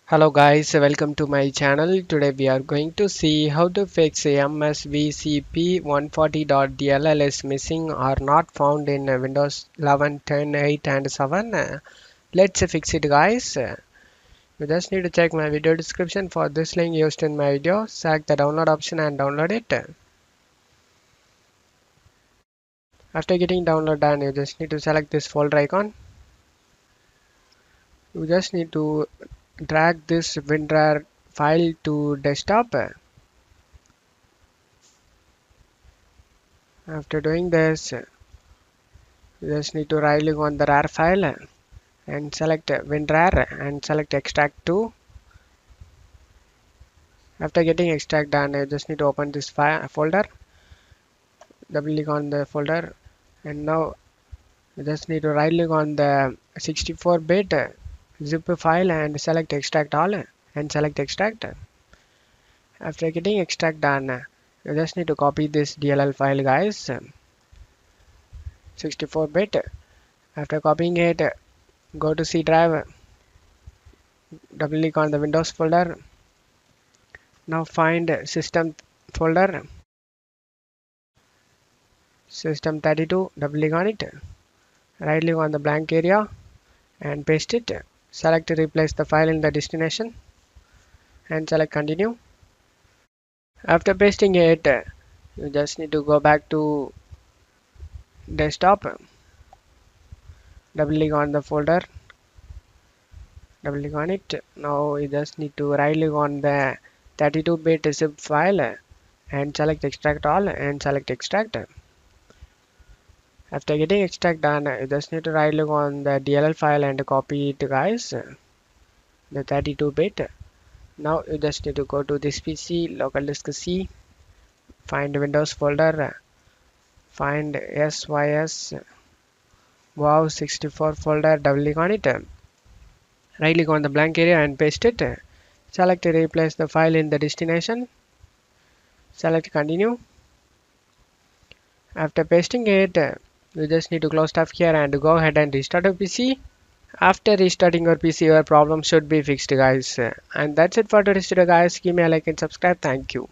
Hello guys, welcome to my channel. Today we are going to see how to fix MSVCP140.dll is missing or not found in Windows 11, 10, 8 and 7. Let's fix it guys. You just need to check my video description for this link used in my video. Select the download option and download it. After getting download done, you just need to select this folder icon. You just need to drag this WinRAR file to desktop. After doing this, you just need to right click on the RAR file and select WinRAR and select extract to. After getting extract done, you just need to open this folder, double click on the folder, and now you just need to right click on the 64-bit zip file and select extract all and select extract. After getting extract done, you just need to copy this DLL file guys, 64-bit. After copying it, go to C drive, double click on the Windows folder. Now find system folder, system 32, double click on it, right click on the blank area and paste it. Select to replace the file in the destination and select continue. After pasting it, you just need to go back to desktop, double click on the folder, double click on it. Now you just need to right click on the 32-bit zip file and select extract all and select extract. After getting extract done, you just need to right click on the DLL file and copy it guys, the 32-bit. Now you just need to go to this PC, local disk C, find Windows folder, find SYS wow 64 folder, double click on it, right click on the blank area and paste it. Select to replace the file in the destination, select continue. After pasting it, you just need to close stuff here and go ahead and restart your PC. After restarting your PC, your problem should be fixed guys. And that's it for today's video guys. Give me a like and subscribe. Thank you.